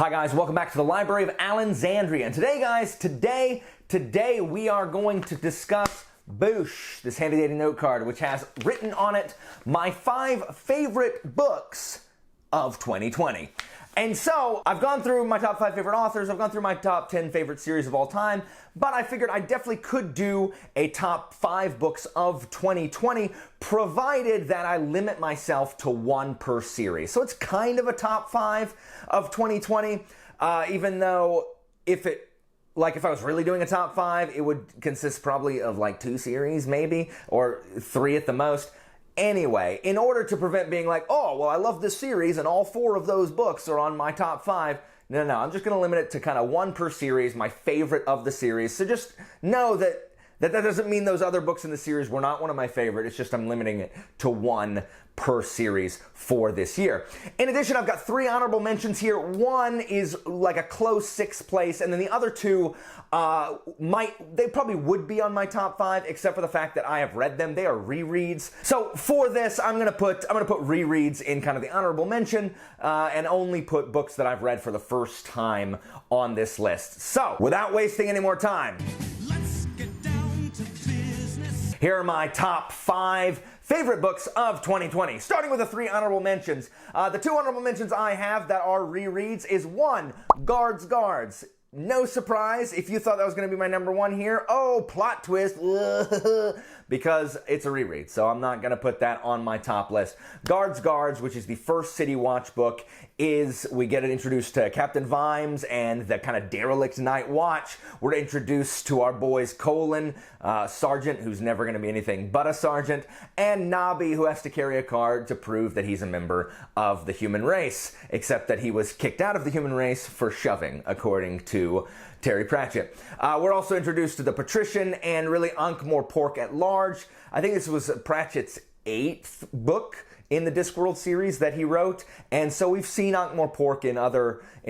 Hi guys, welcome back to the Library of Alexandria. And today guys, today we are going to discuss Boosh, this handy dandy note card, which has written on it my 5 favorite books of 2020. And so, I've gone through my top 5 favorite authors, I've gone through my top 10 favorite series of all time, but I figured I definitely could do a top 5 books of 2020, provided that I limit myself to 1 per series. So it's kind of a top 5 of 2020, even though if I was really doing a top 5, it would consist probably of like 2 series maybe, or 3 at the most. Anyway, in order to prevent being like, oh, well, I love this series and all 4 of those books are on my top 5. No, I'm just going to limit it to kind of 1 per series, my favorite of the series. So just know that doesn't mean those other books in the series were not one of my favorite. It's just I'm limiting it to 1 per series for this year. In addition, I've got 3 honorable mentions here. 1 is like a close 6th place, and then the other 2 they probably would be on my top 5, except for the fact that I have read them. They are rereads. So for this, I'm gonna put rereads in kind of the honorable mention, and only put books that I've read for the first time on this list. So without wasting any more time, here are my top 5 favorite books of 2020, starting with the 3 honorable mentions. The 2 honorable mentions I have that are rereads is 1, Guards. No surprise if you thought that was going to be my number 1 here. Oh, plot twist, because it's a reread, so I'm not going to put that on my top list. Guards, which is the first City Watch book, we get introduced to Captain Vimes and the kind of derelict Night Watch. We're introduced to our boys Colin, Sergeant, who's never going to be anything but a sergeant, and Nobby, who has to carry a card to prove that he's a member of the human race, except that he was kicked out of the human race for shoving, according to Terry Pratchett. We're also introduced to the Patrician and really Ankh-Morpork at large. I think this was Pratchett's 8th book in the Discworld series that he wrote, and so we've seen Ankh-Morpork in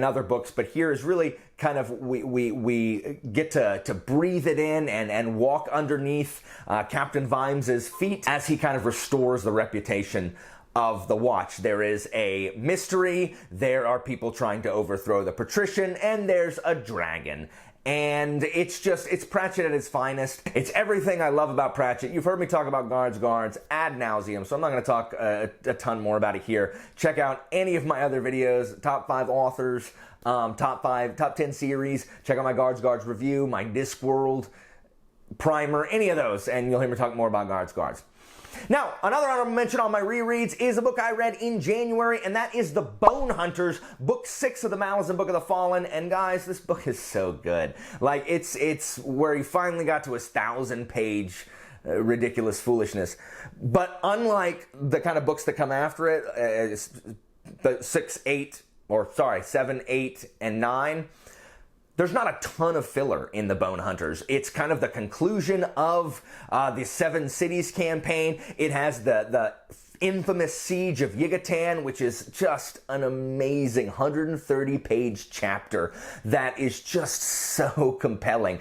other books, but here is really kind of we get to breathe it in and walk underneath Captain Vimes's feet as he kind of restores the reputation of the Watch. There is a mystery, there are people trying to overthrow the Patrician, and there's a dragon. And it's Pratchett at his finest. It's everything I love about Pratchett. You've heard me talk about Guards ad nauseum, so I'm not going to talk a ton more about it here. Check out any of my other videos, top 5 authors, top 10 series. Check out my Guards review, my Discworld primer, any of those, and you'll hear me talk more about Guards. Now, another honorable mention on my rereads is a book I read in January, and that is The Bonehunters, book 6 of the Malice and Book of the Fallen. And guys, this book is so good. Like, it's where he finally got to his 1,000-page ridiculous foolishness. But unlike the kind of books that come after it, the 7, 8, and 9, there's not a ton of filler in the Bonehunters. It's kind of the conclusion of the 7 Cities campaign. It has the infamous Siege of Yucatan, which is just an amazing 130-page chapter that is just so compelling.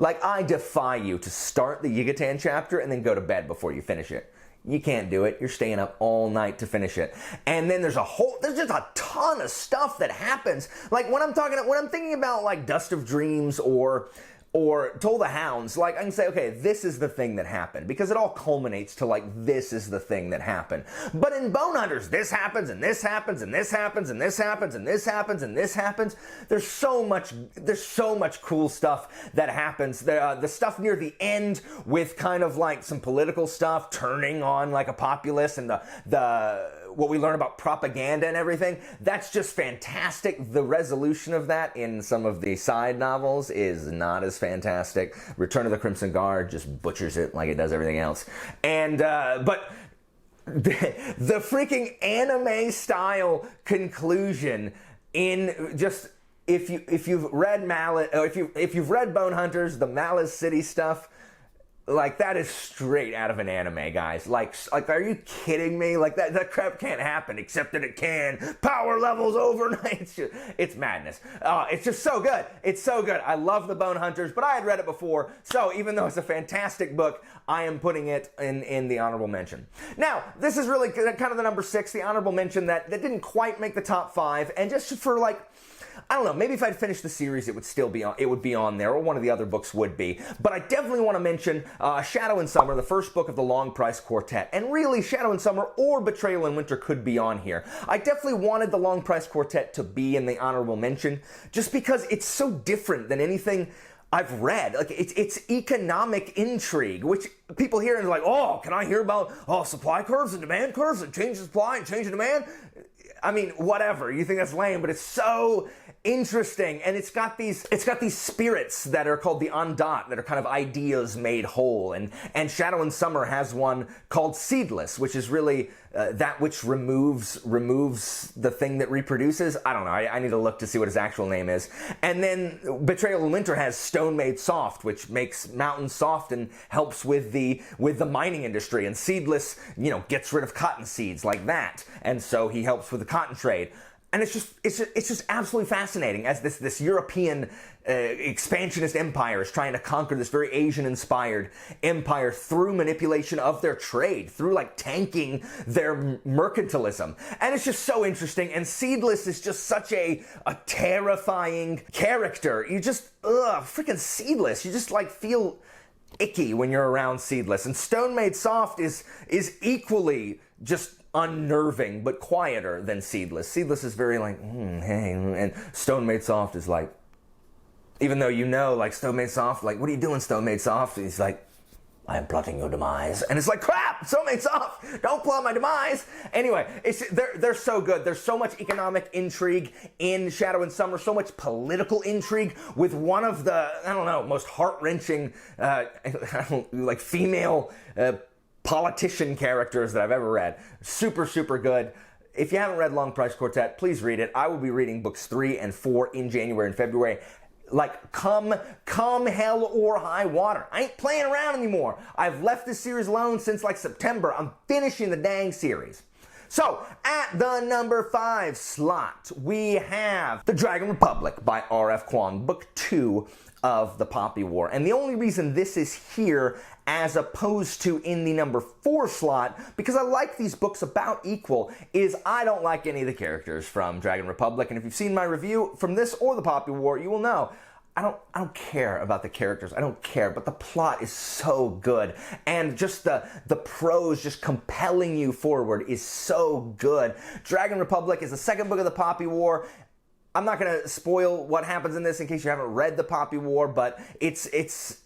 I defy you to start the Yucatan chapter and then go to bed before you finish it. You can't do it. You're staying up all night to finish it. And then there's just a ton of stuff that happens. Like when I'm thinking about like Dust of Dreams or Toll the Hounds, like I can say, okay, this is the thing that happened, because it all culminates to like, this is the thing that happened. But in Bonehunters, this happens, and this happens, and this happens, and this happens, and this happens, and this happens. There's so much cool stuff that happens. The stuff near the end with kind of like some political stuff, turning on like a populace, and what we learn about propaganda and everything, that's just fantastic. The resolution of that in some of the side novels is not as fantastic. Return of the Crimson Guard just butchers it like it does everything else. And but the freaking anime style conclusion in just if you've read Malice, or if you've read Bonehunters, the Malice City stuff, Like, that is straight out of an anime, guys. Like, are you kidding me? Like, that crap can't happen, except that it can. Power levels overnight. It's madness. It's just so good. It's so good. I love the Bone Hunters, but I had read it before, so even though it's a fantastic book, I am putting it in the honorable mention. Now, this is really kind of the number 6, the honorable mention that didn't quite make the top 5, and just for, like, I don't know, maybe if I'd finished the series, it would still be on, it would be on there, or one of the other books would be. But I definitely want to mention Shadow and Summer, the first book of the Long Price Quartet. And really, Shadow and Summer or Betrayal in Winter could be on here. I definitely wanted the Long Price Quartet to be in the honorable mention, just because it's so different than anything I've read. Like, it's economic intrigue, which people hear and are like, oh, can I hear about supply curves and demand curves and change the supply and change the demand? I mean, whatever. You think that's lame, but it's so interesting, and it's got these spirits that are called the Ondat, that are kind of ideas made whole, and Shadow and Summer has one called Seedless, which is really that which removes the thing that reproduces. I don't know. I need to look to see what his actual name is. And then Betrayal in Winter has Stone Made Soft, which makes mountains soft and helps with the mining industry. And Seedless, you know, gets rid of cotton seeds like that, and so he helps with the cotton trade. And it's just absolutely fascinating as this European expansionist empire is trying to conquer this very Asian-inspired empire through manipulation of their trade, through like tanking their mercantilism. And it's just so interesting. And Seedless is just such a terrifying character. You just, freaking Seedless. You just like feel icky when you're around Seedless. And Stone Made Soft is equally just unnerving, but quieter than Seedless. Seedless is very like, hey, and Stone Made Soft is like, even though you know, like, Stone Made Soft, like, what are you doing, Stone Made Soft? And he's like, I am plotting your demise. And it's like, crap, Stone Made Soft, don't plot my demise. Anyway, they're so good. There's so much economic intrigue in Shadow and Summer, so much political intrigue with one of the, I don't know, most heart-wrenching, like, female, politician characters that I've ever read. Super, super good. If you haven't read Long Price Quartet, please read it. I will be reading books 3 and 4 in January and February. Like, come hell or high water. I ain't playing around anymore. I've left this series alone since like September. I'm finishing the dang series. So, at the number 5 slot, we have The Dragon Republic by R.F. Kuang, book 2 of the Poppy War. And the only reason this is here as opposed to in the number 4 slot, because I like these books about equal, is I don't like any of the characters from Dragon Republic. And if you've seen my review from this or the Poppy War, you will know I don't care about the characters. I don't care, but the plot is so good. And just the prose just compelling you forward is so good. Dragon Republic is the second book of the Poppy War. I'm not going to spoil what happens in this in case you haven't read the Poppy War, but it's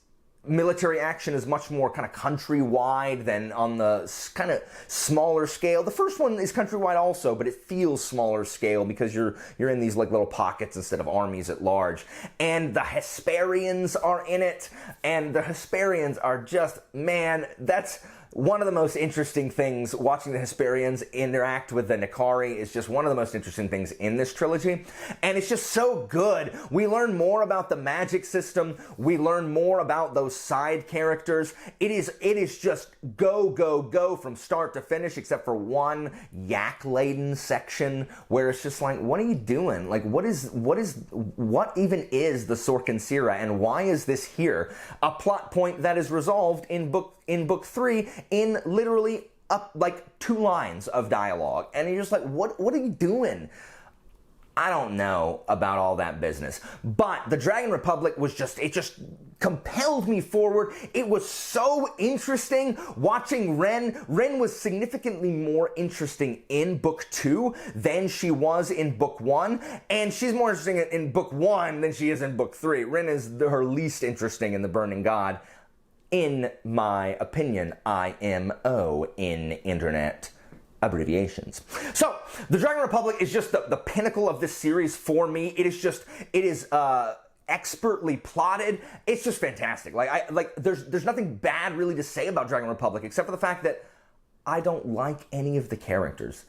military action is much more kind of countrywide than on the kind of smaller scale. The first one is countrywide also, but it feels smaller scale because you're in these like little pockets instead of armies at large. And the Hesperians are in it, and the Hesperians are just, man, that's one of the most interesting things. Watching the Hesperians interact with the Nikari is just one of the most interesting things in this trilogy. And it's just so good. We learn more about the magic system. We learn more about those side characters. It is just go from start to finish, except for one yak-laden section where it's just like, what are you doing? Like, what even is the Sorkin Sira, and why is this here? A plot point that is resolved in book 3 in literally like 2 lines of dialogue, and you're just like, what are you doing? I don't know about all that business, but the Dragon Republic was it just compelled me forward. It was so interesting watching Ren. Ren was significantly more interesting in book 2 than she was in book 1, and she's more interesting in book 1 than she is in book 3. Ren is her least interesting in The Burning God, in my opinion, IMO in internet abbreviations. So, The Dragon Republic is just the pinnacle of this series for me. It is expertly plotted. It's just fantastic. There's nothing bad really to say about Dragon Republic except for the fact that I don't like any of the characters.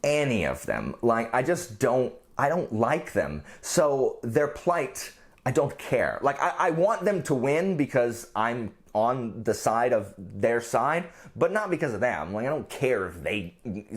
Any of them. Like, I don't like them. So, their plight, I don't care. Like, I want them to win because I'm on the side of their side, but not because of them. Like, I don't care if they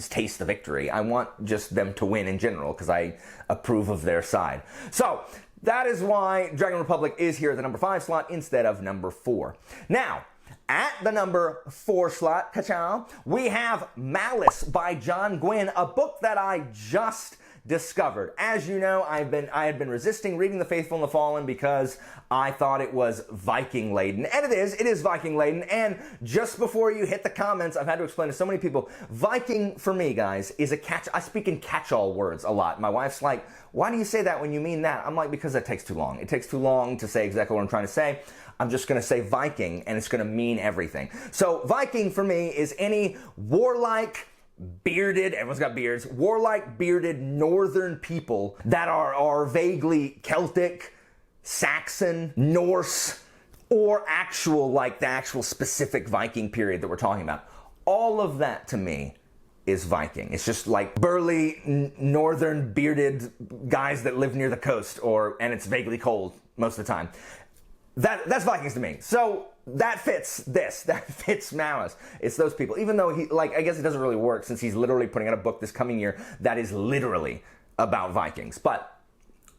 taste the victory. I want just them to win in general because I approve of their side. So that is why Dragon Republic is here at the number 5 slot instead of number 4. Now, at the number 4 slot, ka-chow, we have Malice by John Gwynne, a book that I just discovered. As you know, I had been resisting reading The Faithful and the Fallen because I thought it was Viking laden. And it is Viking laden. And just before you hit the comments, I've had to explain to so many people, Viking for me, guys, is a I speak in catch-all words a lot. My wife's like, why do you say that when you mean that? I'm like, because it takes too long. It takes too long to say exactly what I'm trying to say. I'm just going to say Viking, and it's going to mean everything. So Viking for me is any warlike, bearded, everyone's got beards, warlike, bearded northern people that are vaguely Celtic, Saxon, Norse, or actual, like the actual specific Viking period that we're talking about. All of that to me is Viking. It's just like burly, northern, bearded guys that live near the coast, and it's vaguely cold most of the time. That's Vikings to me. So that fits this. That fits Malice. It's those people. Even though I guess it doesn't really work since he's literally putting out a book this coming year that is literally about Vikings. But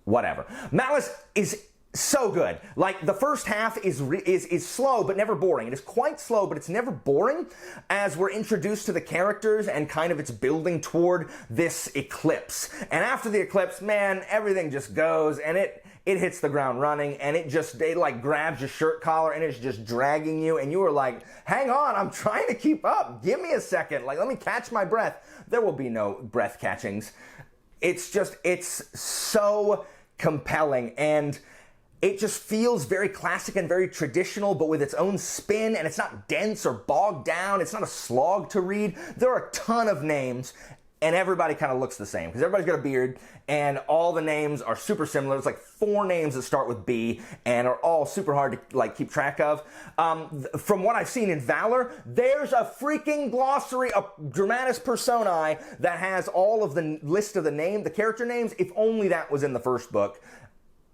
whatever. Malice is so good. Like, the first half is slow but never boring. It is quite slow, but it's never boring as we're introduced to the characters and kind of it's building toward this eclipse. And after the eclipse, man, everything just goes and it hits the ground running, and it like grabs your shirt collar and it's just dragging you, and you are like, hang on, I'm trying to keep up. Give me a second. Like, let me catch my breath. There will be no breath catchings. It's so compelling, and it just feels very classic and very traditional, but with its own spin, and it's not dense or bogged down. It's not a slog to read. There are a ton of names, and everybody kind of looks the same because everybody's got a beard and all the names are super similar. It's like 4 names that start with B and are all super hard to like keep track of. From what I've seen in Valor, there's a freaking glossary of dramatis personae that has all of the list of the character names. If only that was in the first book,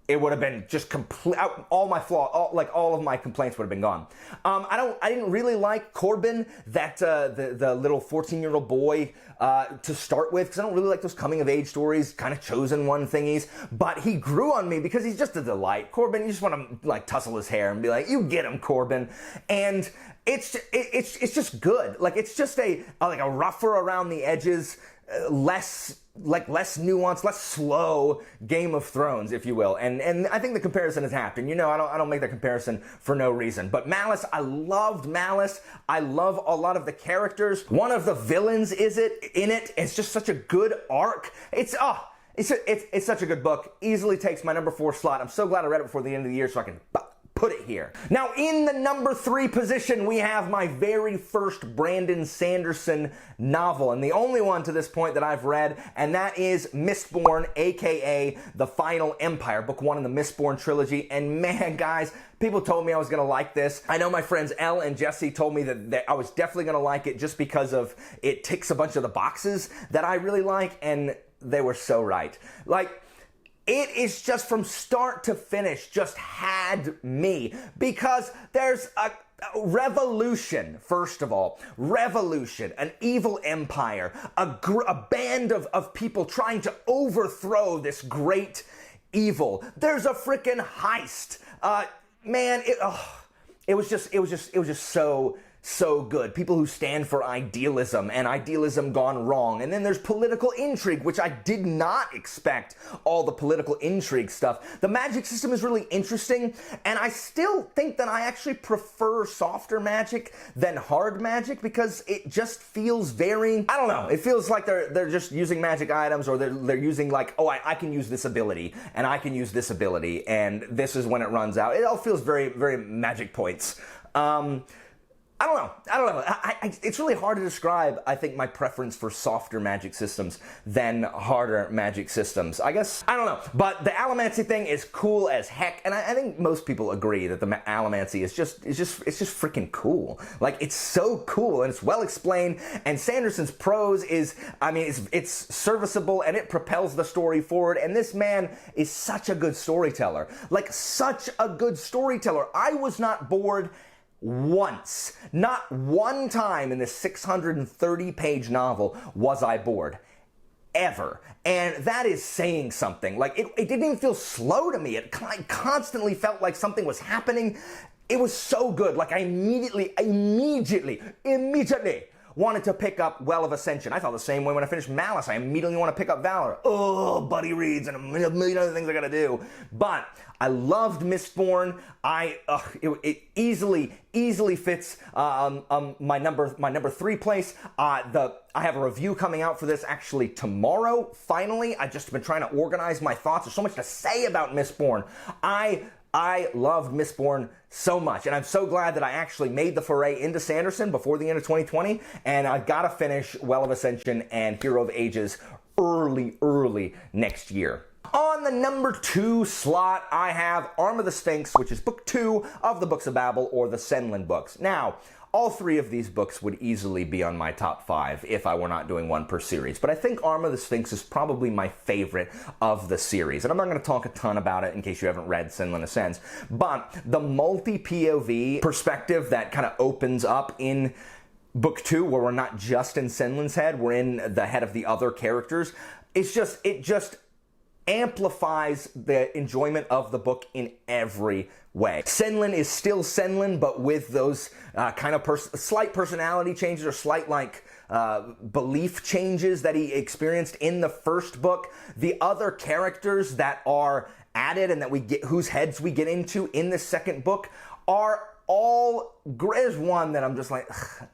it would have been just complete. All my all of my complaints would have been gone. I didn't really like Corbin, that the little 14-year-old boy to start with, because I don't really like those coming of age stories, kind of chosen one thingies. But he grew on me because he's just a delight. Corbin, you just want to like tussle his hair and be like, you get him, Corbin. And it's just good. Like, it's just a rougher around the edges, less nuanced, less slow Game of Thrones, if you will. And I think the comparison is apt. And you know, I don't make that comparison for no reason. But Malice, I loved Malice. I love a lot of the characters. One of the villains is in it. It's just such a good arc. It's such a good book. Easily takes my number 4 slot. I'm so glad I read it before the end of the year so I can put it here. Now, in the number 3 position, we have my very first Brandon Sanderson novel, and the only one to this point that I've read, and that is Mistborn, aka The Final Empire, book 1 in the Mistborn trilogy. And man, guys, people told me I was gonna like this. I know my friends Elle and Jesse told me that I was definitely gonna like it just because of it ticks a bunch of the boxes that I really like, and they were so right. Like, it is just from start to finish just had me, because there's a revolution, first of all. Revolution, an evil empire, a band of people trying to overthrow this great evil. There's a freaking heist. Man, it was just so good. People who stand for idealism and idealism gone wrong. And then there's political intrigue, which I did not expect all the political intrigue stuff. The magic system is really interesting, and I still think that I actually prefer softer magic than hard magic because it just feels very, I don't know, it feels like they're just using magic items, or they're using like, oh, I can use this ability and I can use this ability and this is when it runs out. It all feels very, very magic points. I don't know. It's really hard to describe, I think, my preference for softer magic systems than harder magic systems. I guess, I don't know. But the allomancy thing is cool as heck, and I think most people agree that the allomancy is just freaking cool. Like, it's so cool, and it's well explained, and Sanderson's prose is, I mean, it's serviceable, and it propels the story forward, and this man is such a good storyteller. Like, such a good storyteller. I was not bored once, not one time in this 630-page novel was I bored. Ever. And that is saying something. Like, it didn't even feel slow to me. It constantly felt like something was happening. It was so good. Like, I immediately wanted to pick up Well of Ascension. I felt the same way when I finished Malice. I immediately want to pick up Valor. Oh, buddy reads and a million other things I gotta do. But I loved Mistborn. It easily fits my number 3 place. I have a review coming out for this actually tomorrow. Finally, I've just been trying to organize my thoughts. There's so much to say about Mistborn. I loved Mistborn so much, and I'm so glad that I actually made the foray into Sanderson before the end of 2020, and I gotta finish Well of Ascension and Hero of Ages early next year. On the number 2 slot, I have Arm of the Sphinx, which is book 2 of the Books of Babel, or the Senlin books. Now, all 3 of these books would easily be on my top 5 if I were not doing one per series, but I think Arm of the Sphinx is probably my favorite of the series, and I'm not going to talk a ton about it in case you haven't read Senlin Ascends, but the multi-POV perspective that kind of opens up in book 2, where we're not just in Senlin's head, we're in the head of the other characters, it just amplifies the enjoyment of the book in every way. Senlin is still Senlin, but with those kind of slight personality changes or slight belief changes that he experienced in the first book. The other characters that are added and that whose heads we get into in the second book are all great. There's one that I'm just like, ugh,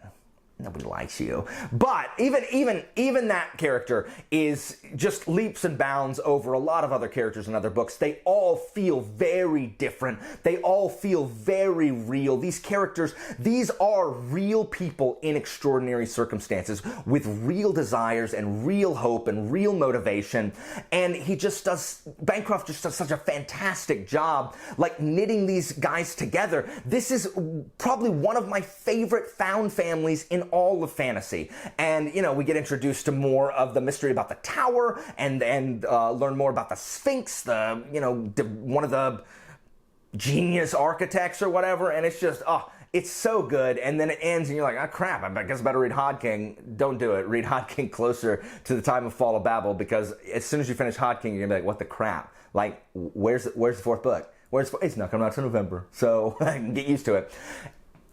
nobody likes you. But even that character is just leaps and bounds over a lot of other characters in other books. They all feel very different. They all feel very real. These characters, these are real people in extraordinary circumstances with real desires and real hope and real motivation. And Bancroft just does such a fantastic job, like knitting these guys together. This is probably one of my favorite found families in all of fantasy. And, we get introduced to more of the mystery about the tower and learn more about the Sphinx, one of the genius architects or whatever. And it's just, it's so good. And then it ends and you're like, crap, I guess I better read Hodking. Don't do it. Read Hodking closer to the time of Fall of Babel, because as soon as you finish Hodking, you're gonna be like, what the crap? Like, where's the 4th book? It's not coming out till November, so get used to it.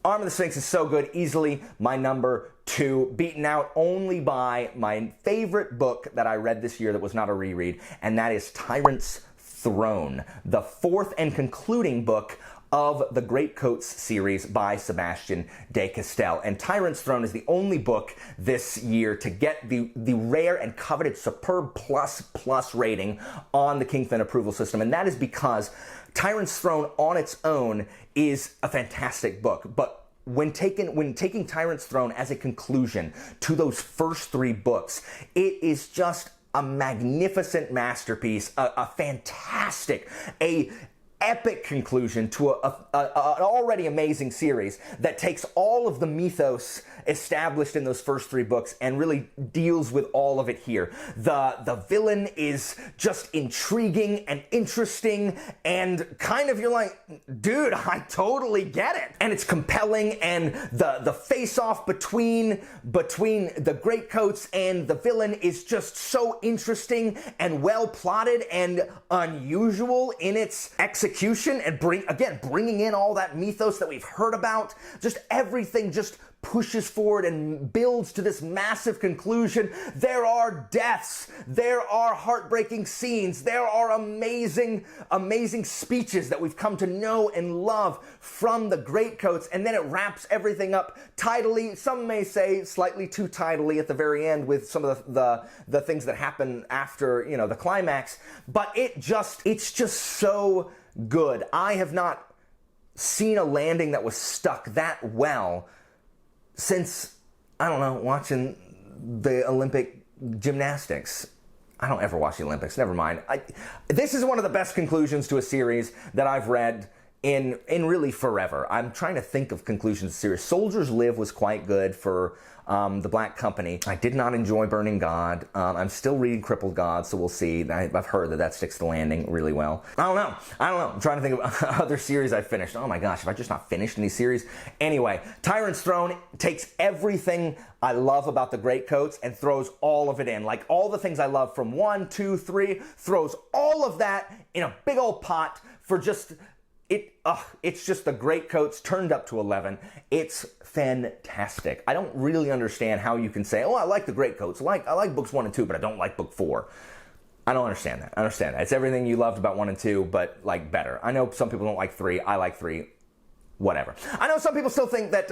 Arm of the Sphinx is so good, easily my number 2, beaten out only by my favorite book that I read this year that was not a reread, and that is Tyrant's Throne, the 4th and concluding book of the Greatcoats series by Sebastian de Castell. And Tyrant's Throne is the only book this year to get the rare and coveted Superb Plus rating on the Kingpin approval system, and that is because Tyrant's Throne on its own is a fantastic book, but when taking Tyrant's Throne as a conclusion to those first 3 books, it is just a magnificent masterpiece, a fantastic, epic conclusion to an already amazing series that takes all of the mythos established in those first 3 books and really deals with all of it here. The villain is just intriguing and interesting, and kind of you're like, dude, I totally get it. And it's compelling, and the face-off between the Greatcoats and the villain is just so interesting and well plotted and unusual in its execution, and bringing in all that mythos that we've heard about. Just everything just pushes forward and builds to this massive conclusion. There are deaths, there are heartbreaking scenes, there are amazing speeches that we've come to know and love from the Greatcoats, and then it wraps everything up tidily, some may say slightly too tidily at the very end with some of the things that happen after, the climax, but it's just so good. I have not seen a landing that was stuck that well since, I don't know, watching the Olympic gymnastics. I don't ever watch the Olympics, never mind. This is one of the best conclusions to a series that I've read in really forever. I'm trying to think of conclusions to series. Soldiers Live was quite good for The Black Company. I did not enjoy Burning God. I'm still reading Crippled God, so we'll see. I've heard that sticks the landing really well. I don't know. I'm trying to think of other series I finished. Oh my gosh, have I just not finished any series? Anyway, Tyrant's Throne takes everything I love about the Greatcoats and throws all of it in. Like all the things I love from 1, 2, 3, throws all of that in a big old pot for just... it's just the Greatcoats turned up to 11. It's fantastic. I don't really understand how you can say, oh, I like the Greatcoats. I like books 1 and 2, but I don't like book 4. I don't understand that. It's everything you loved about 1 and 2, but like better. I know some people don't like 3. I like 3. Whatever. I know some people still think that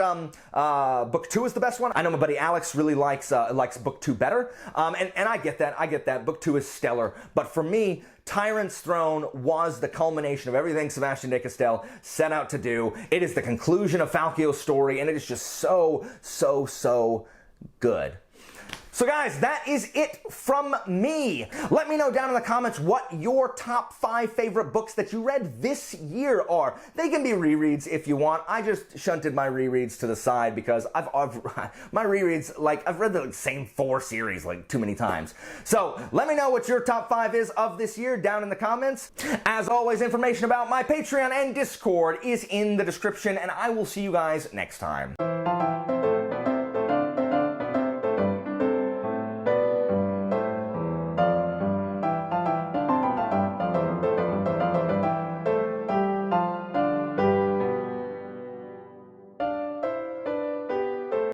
book 2 is the best one. I know my buddy Alex really likes book 2 better, and I get that. Book 2 is stellar, but for me, Tyrant's Throne was the culmination of everything Sebastien de Castell set out to do. It is the conclusion of Falkio's story, and it is just so good. So guys, that is it from me. Let me know down in the comments what your top 5 favorite books that you read this year are. They can be rereads if you want. I just shunted my rereads to the side because my rereads, I've read the same 4 series too many times. So let me know what your top 5 is of this year down in the comments. As always, information about my Patreon and Discord is in the description, and I will see you guys next time.